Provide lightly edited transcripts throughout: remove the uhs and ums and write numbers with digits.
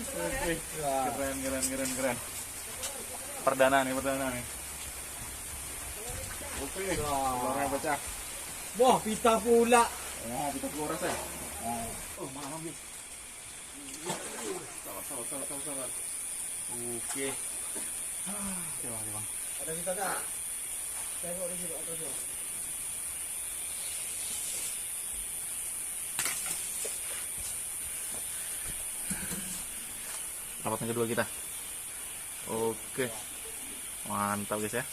Oke, keren. Perdana nih. Oke, telurnya pecah. Wah, pita pula. Oh, kita keluar rasa. Oh, malam nih. Sabar. Oke. Coba. Ada pita tak? Tengok di sini atasnya. Rapat yang kedua kita. Oke. Mantap guys ya.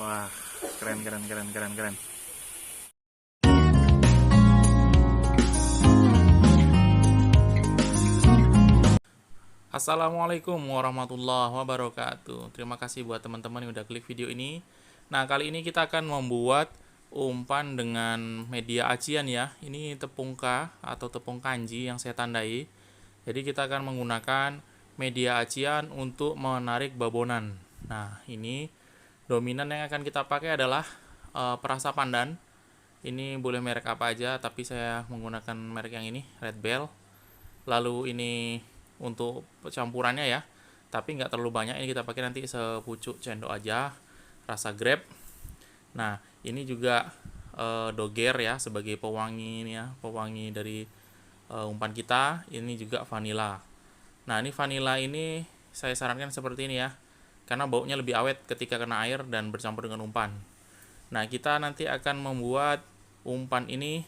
Wah, keren. Assalamualaikum warahmatullahi wabarakatuh. Terima kasih buat teman-teman yang udah klik video ini. Nah, kali ini kita akan membuat umpan dengan media acian ya. Ini tepung K atau tepung kanji yang saya tandai. Jadi kita akan menggunakan media acian untuk menarik babonan. Nah, ini dominan yang akan kita pakai adalah perasa pandan. Ini boleh merek apa aja, tapi saya menggunakan merek yang ini, Red Bell. Lalu ini untuk campurannya ya, tapi nggak terlalu banyak, ini kita pakai nanti sepucuk cendok aja, rasa grape. Nah, ini juga doger ya sebagai pewangi ini ya, pewangi dari umpan kita. Ini juga vanila. Nah, ini vanila ini saya sarankan seperti ini ya, karena baunya lebih awet ketika kena air dan bercampur dengan umpan. Nah, kita nanti akan membuat umpan ini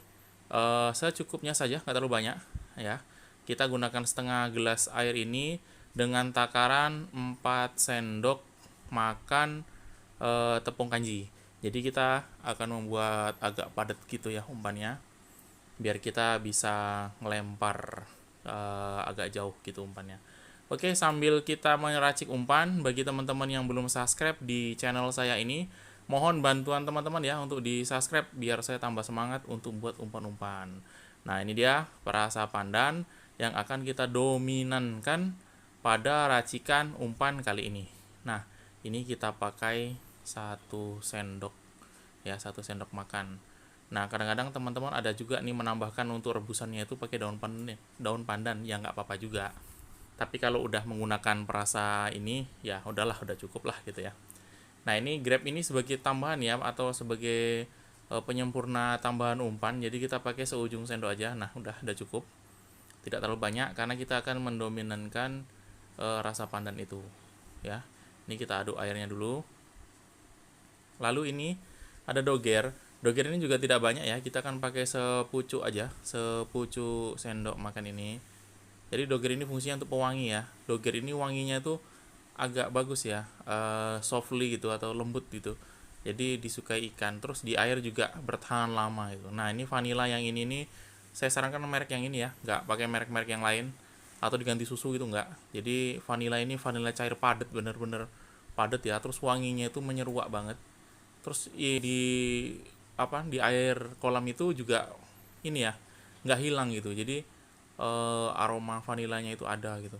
secukupnya saja, nggak terlalu banyak ya. Kita gunakan setengah gelas air ini dengan takaran 4 sendok makan tepung kanji. Jadi kita akan membuat agak padat gitu ya umpannya, biar kita bisa ngelempar agak jauh gitu umpannya. Oke, sambil kita meracik umpan, bagi teman-teman yang belum subscribe di channel saya ini, mohon bantuan teman-teman ya untuk di subscribe biar saya tambah semangat untuk buat umpan-umpan. Nah, ini dia perasa pandan yang akan kita dominankan pada racikan umpan kali ini. Nah, ini kita pakai 1 sendok ya, 1 sendok makan. Nah, kadang-kadang teman-teman ada juga nih menambahkan untuk rebusannya itu pakai daun pandan, ya nggak apa-apa juga. Tapi kalau udah menggunakan perasa ini, ya udahlah, udah cukup lah gitu ya. Nah, ini grape ini sebagai tambahan ya, atau sebagai penyempurna tambahan umpan. Jadi kita pakai seujung sendok aja. Nah, udah cukup. Tidak terlalu banyak karena kita akan mendominankan rasa pandan itu ya. Ini kita aduk airnya dulu. Lalu ini ada doger. Doger ini juga tidak banyak ya, kita akan pakai sepucuk aja, sepucuk sendok makan ini. Jadi doger ini fungsinya untuk pewangi ya. Doger ini wanginya tuh agak bagus ya, softly gitu atau lembut gitu. Jadi disukai ikan. Terus di air juga bertahan lama gitu. Nah, ini vanila yang ini nih saya sarankan merek yang ini ya, nggak pakai merek-merek yang lain atau diganti susu gitu nggak. Jadi vanila ini vanila cair padat, bener-bener padat ya. Terus wanginya itu menyeruak banget. Terus di air kolam itu juga ini ya, nggak hilang gitu. Jadi aroma vanilanya itu ada gitu.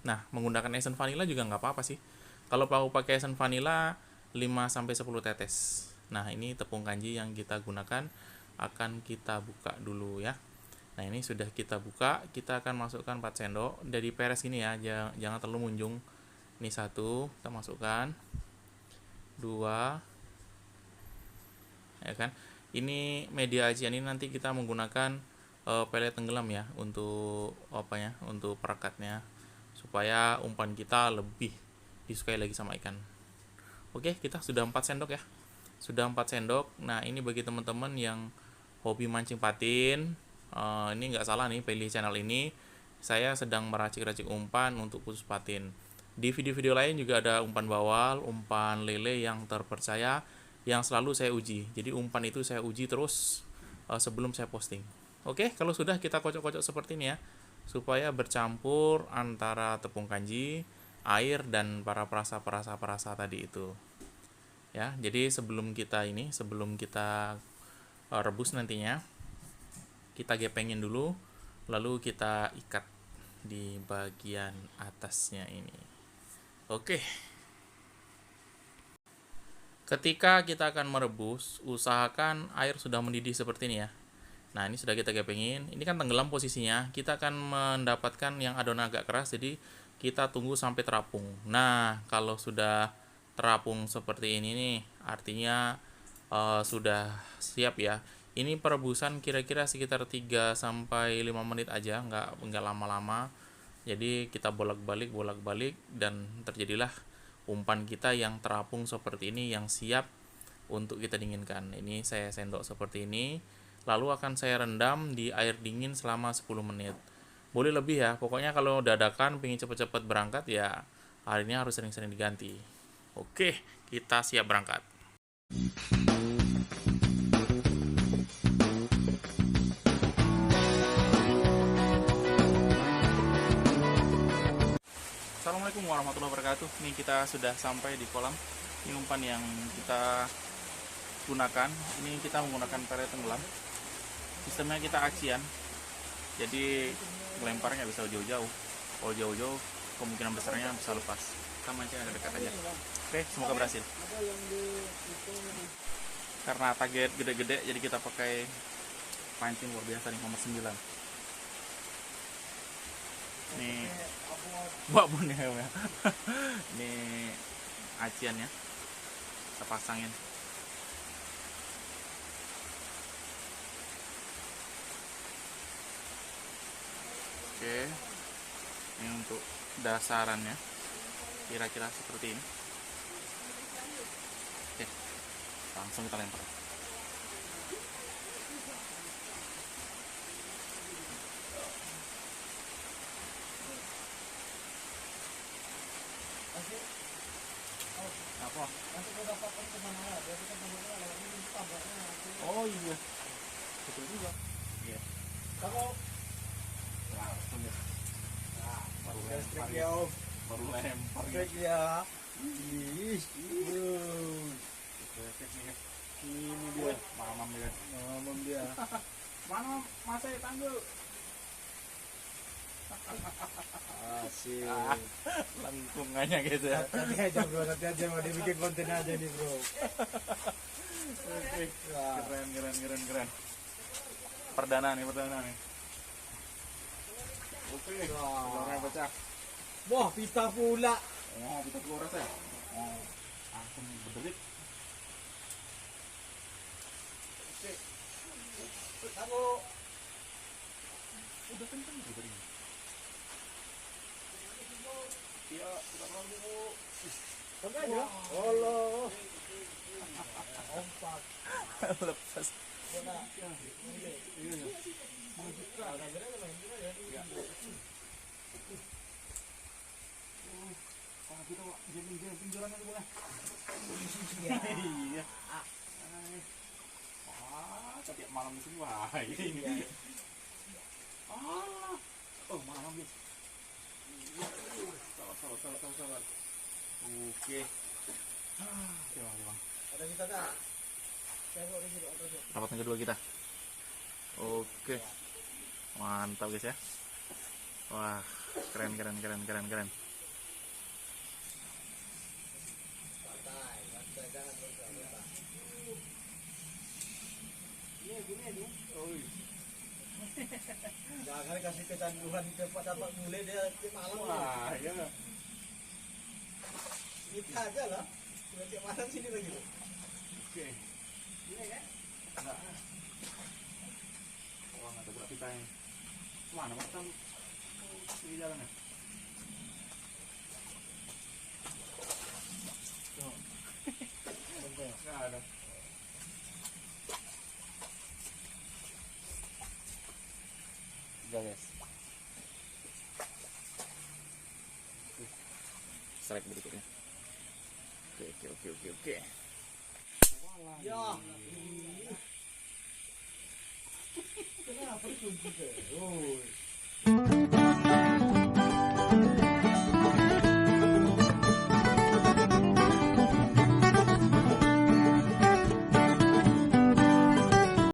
Nah, menggunakan essence vanila juga nggak apa-apa sih. Kalau mau pakai essence vanila 5-10 tetes. Nah, ini tepung kanji yang kita gunakan akan kita buka dulu ya. Nah, ini sudah kita buka, kita akan masukkan 4 sendok. Dari peres ini ya, jangan terlalu munjung. Ini 1, kita masukkan. 2, ya kan. Ini media acian ini nanti kita menggunakan pelet tenggelam ya untuk apa ya, untuk perekatnya supaya umpan kita lebih disukai lagi sama ikan. Oke, kita sudah 4 sendok ya. Sudah 4 sendok. Nah, ini bagi teman-teman yang hobi mancing patin, ini nggak salah nih pilih channel ini. Saya sedang meracik-racik umpan untuk khusus patin. Di video-video lain juga ada umpan bawal, umpan lele yang terpercaya yang selalu saya uji. Jadi umpan itu saya uji terus sebelum saya posting. Oke, kalau sudah kita kocok-kocok seperti ini ya, supaya bercampur antara tepung kanji, air, dan para perasa tadi itu. Ya, jadi sebelum kita rebus nantinya, kita gepengin dulu, lalu kita ikat di bagian atasnya ini. Oke. Ketika kita akan merebus, usahakan air sudah mendidih seperti ini ya. Nah, ini sudah kita gepengin. Ini kan tenggelam posisinya. Kita akan mendapatkan yang adonan agak keras, jadi kita tunggu sampai terapung. Nah, kalau sudah terapung seperti ini nih, artinya sudah siap ya. Ini perebusan kira-kira sekitar 3 sampai 5 menit aja, nggak lama-lama. Jadi kita bolak-balik dan terjadilah umpan kita yang terapung seperti ini yang siap untuk kita dinginkan. Ini saya sendok seperti ini. Lalu akan saya rendam di air dingin selama 10 menit. Boleh lebih ya, pokoknya kalau dadakan pengen cepet-cepet berangkat ya airnya harus sering-sering diganti. Oke, kita siap berangkat. Assalamualaikum warahmatullahi wabarakatuh. Ini kita sudah sampai di kolam. Ini umpan yang kita gunakan. Ini kita menggunakan pelet tenggelam. Sistemnya kita acian, jadi melemparnya bisa jauh-jauh. Kalau jauh-jauh kemungkinan besarnya bisa lepas. Kita mancing agak dekat aja. Oke, semoga berhasil. Karena target gede-gede, jadi kita pakai pancing luar biasa nih, nomor 9. Nih babon ya. Ini aciannya kita pasangin. Oke, ini untuk dasarannya kira-kira seperti ini. Oke, langsung kita lempar. Apa? Oh iya, betul juga. Iya. Kamu Langsung ya. nah, Baru listrik lempar ya ya. om. Baru lempar ya. Listrik ya. Ih, Ini dia, mamam dia. mamam dia. Mana mas saya tanggul? Asik. Lengkungannya gitu ya. Nanti aja bro, nanti aja mau dibikin konten aja nih bro. Oke, keren. Perdana nih. Oke, telurnya pecah. Wah, pita pula. Oh, kita keluar ya. Oh, langsung berderit. Oke, Kamu udah kenceng gitu ini. Iya, kita keluar dulu. sampai aja. Allah. Ompak. Lepas. Kita jalan dulu lah. Iya. Setiap malam di sini wah ini. Oh malam nih. Sabar. Oke. Gimana? Ada kita dah. Tengok di sini atau Dapat yang kedua kita. Oke. Mantap guys ya. Wah, keren. jangan kasih kecanduan tempat dapat mulai dia tiap malam. Wah, iya. Kita aja lah. Tiap malam sini lagi loh. Oke. Ini kan? Enggak. Wah, enggak ada kita yang. Mana macam di jalannya? Enggak ada. Guys. Strike berikutnya. Oke. Ya. Kenapa itu juga? Oh.